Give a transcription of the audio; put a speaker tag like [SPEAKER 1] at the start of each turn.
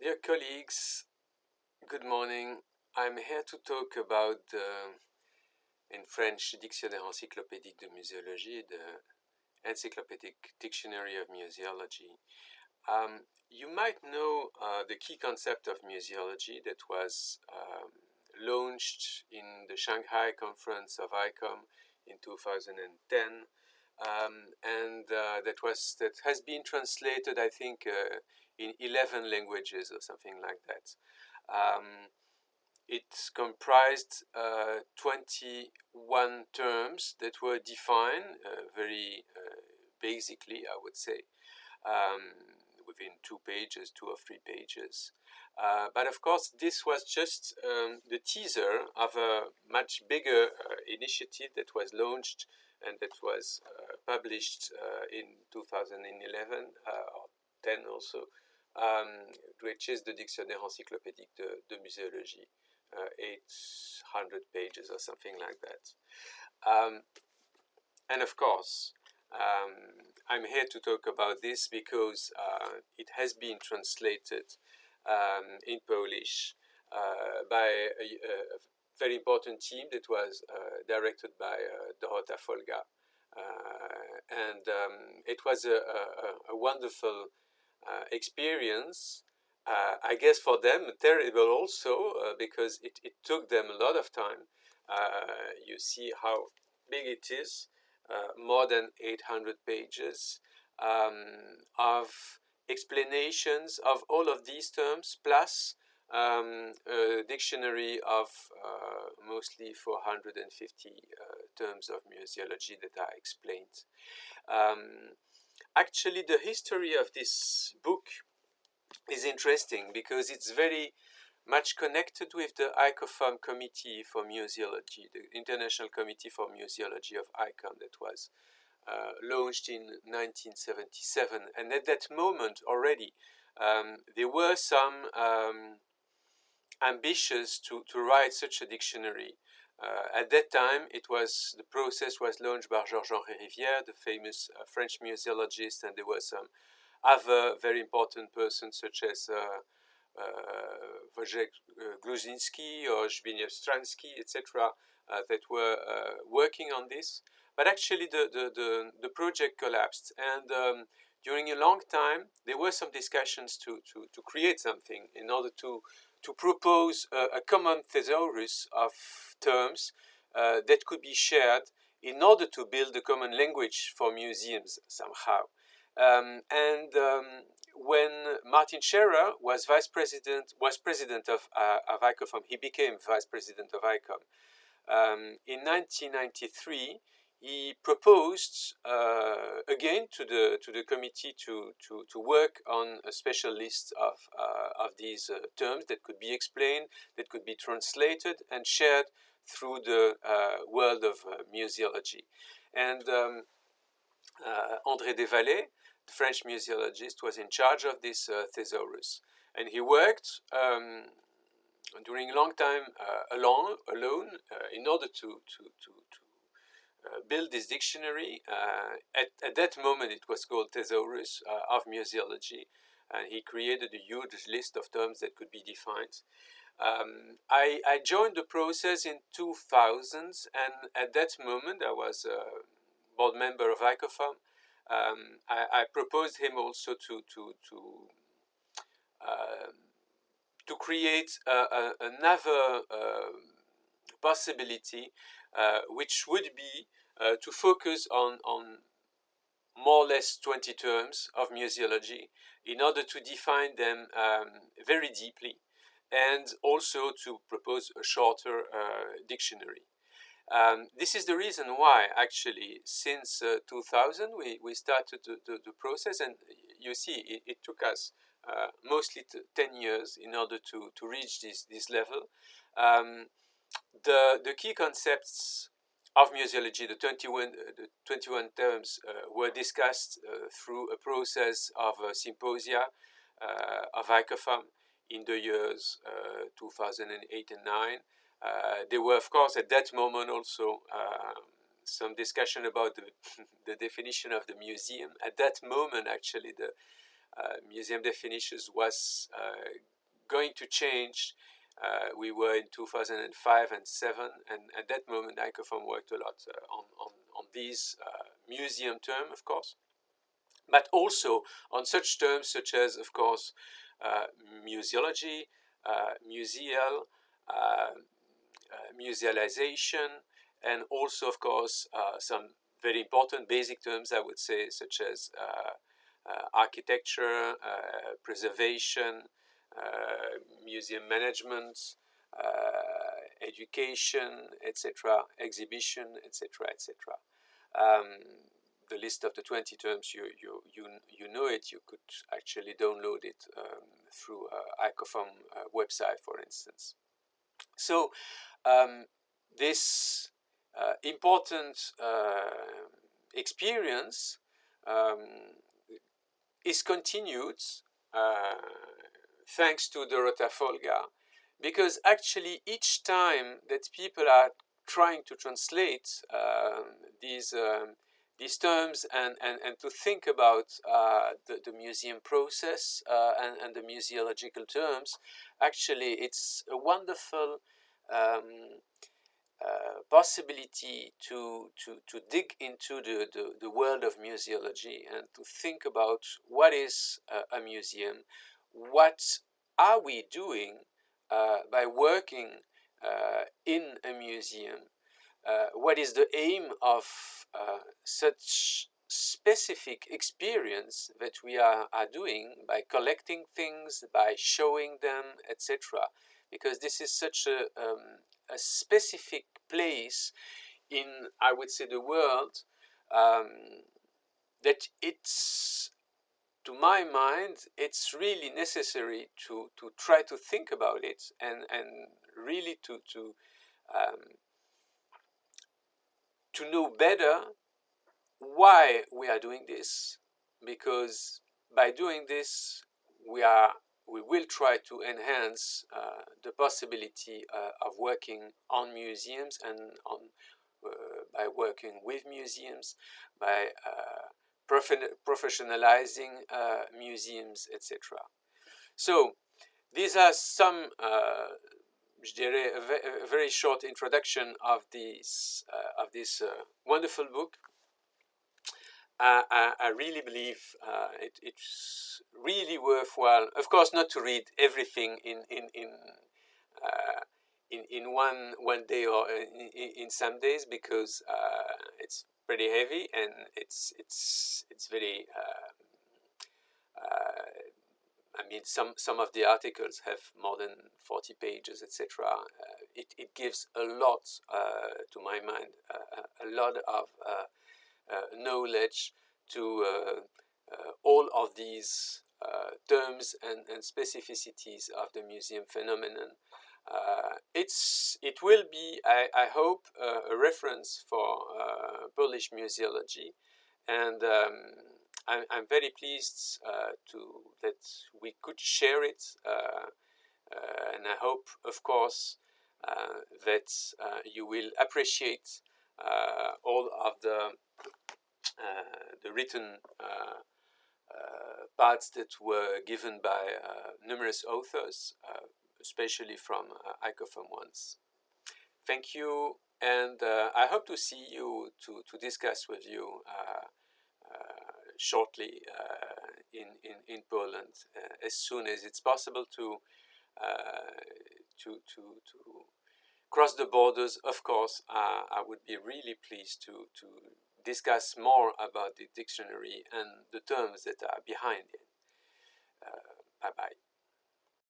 [SPEAKER 1] Dear colleagues, good morning. I'm here to talk about in French, Dictionnaire encyclopédique de muséologie, the Encyclopedic Dictionary of Museology. You might know the key concept of museology that was launched in the Shanghai Conference of ICOM in 2010. That has been translated, I think, in 11 languages or something like that. It comprised 21 terms that were defined very basically, I would say, within 2 pages, 2 or 3 pages. But of course, this was just the teaser of a much bigger initiative that was launched and that was published in 2011 or 10 also, which is the Dictionnaire encyclopédique de muséologie, 800 pages or something like that. And of course, I'm here to talk about this because it has been translated in Polish by a very important team that was directed by Dorota Folga. And it was a wonderful experience. I guess for them, terrible also, because it took them a lot of time. You see how big it is. More than 800 pages of explanations of all of these terms, plus a dictionary of mostly 450 terms of museology that are explained. Actually, the history of this book is interesting because it's very much connected with the ICOFOM Committee for Museology, the International Committee for Museology of ICOM that was launched in 1977. And at that moment already, there were some ambitious to write such a dictionary. At that time, the process was launched by Georges-Henri Rivière, the famous French museologist, and there were some other very important persons such as Wojciech Gluzinski or Zbigniew Stransky, etc., that were working on this. But actually, the project collapsed, and during a long time, there were some discussions to create something in order to propose a common thesaurus of terms that could be shared in order to build a common language for museums somehow. When Martin Scherer was president of ICOFOM, he became vice president of ICOM. In 1993, he proposed again to the committee to work on a special list of these terms that could be explained, that could be translated and shared through the world of museology. And André Desvallées, the French museologist, was in charge of this thesaurus, and he worked during a long time alone in order to build this dictionary. At that moment, it was called Thesaurus of Museology, and he created a huge list of terms that could be defined. I joined the process in 2000, and at that moment, I was a board member of ICOFOM. I proposed him also to create another possibility, which would be to focus on more or less 20 terms of museology in order to define them very deeply, and also to propose a shorter dictionary. This is the reason why, actually, since 2000, we started the process, and you see, it took us mostly 10 years in order to reach this level. The key concepts of museology, the 21 terms, were discussed through a process of symposia of ICOFOM in the years 2008 and 2009. There were, of course, at that moment also some discussion about the definition of the museum. At that moment, actually, the museum definitions was going to change. We were in 2005 and 2007, and at that moment ICOFOM worked a lot on these museum terms, of course, but also on such terms such as, of course, museology, museal, musealization, and also, of course, some very important basic terms, I would say, such as architecture, preservation, museum management, education, etc., exhibition, etc., etc. The list of the 20 terms, you know it. You could actually download it through ICOFOM website, for instance. So this important experience is continued thanks to Dorota Folga, because actually each time that people are trying to translate these terms and to think about the museum process and the museological terms, actually it's a wonderful possibility to dig into the world of museology and to think about what is a museum, what are we doing by working in a museum, what is the aim of such specific experience that we are doing by collecting things, by showing them, etc. Because this is such a specific place in, I would say, the world, that it's, to my mind, it's really necessary to try to think about it and really to know better why we are doing this, because by doing this we will try to enhance the possibility of working on museums and by working with museums, by professionalizing museums, etc. So these are some, je dirais, a very short introduction of this wonderful book. I really believe it's really worthwhile. Of course, not to read everything in one day or in some days, because it's pretty heavy and it's very. I mean, some of the articles have more than 40 pages, etc. It gives a lot, to my mind, a lot of knowledge to all of these terms and specificities of the museum phenomenon. It will be, I hope, a reference for Polish museology, and I'm very pleased that we could share it, and I hope, of course, that you will appreciate all of the written parts that were given by numerous authors, especially from ICOFOM ones. Thank you, and I hope to see you to discuss with you shortly in Poland, as soon as it's possible to cross the borders. Of course, I would be really pleased to discuss more about the dictionary and the terms that are behind it. Bye-bye.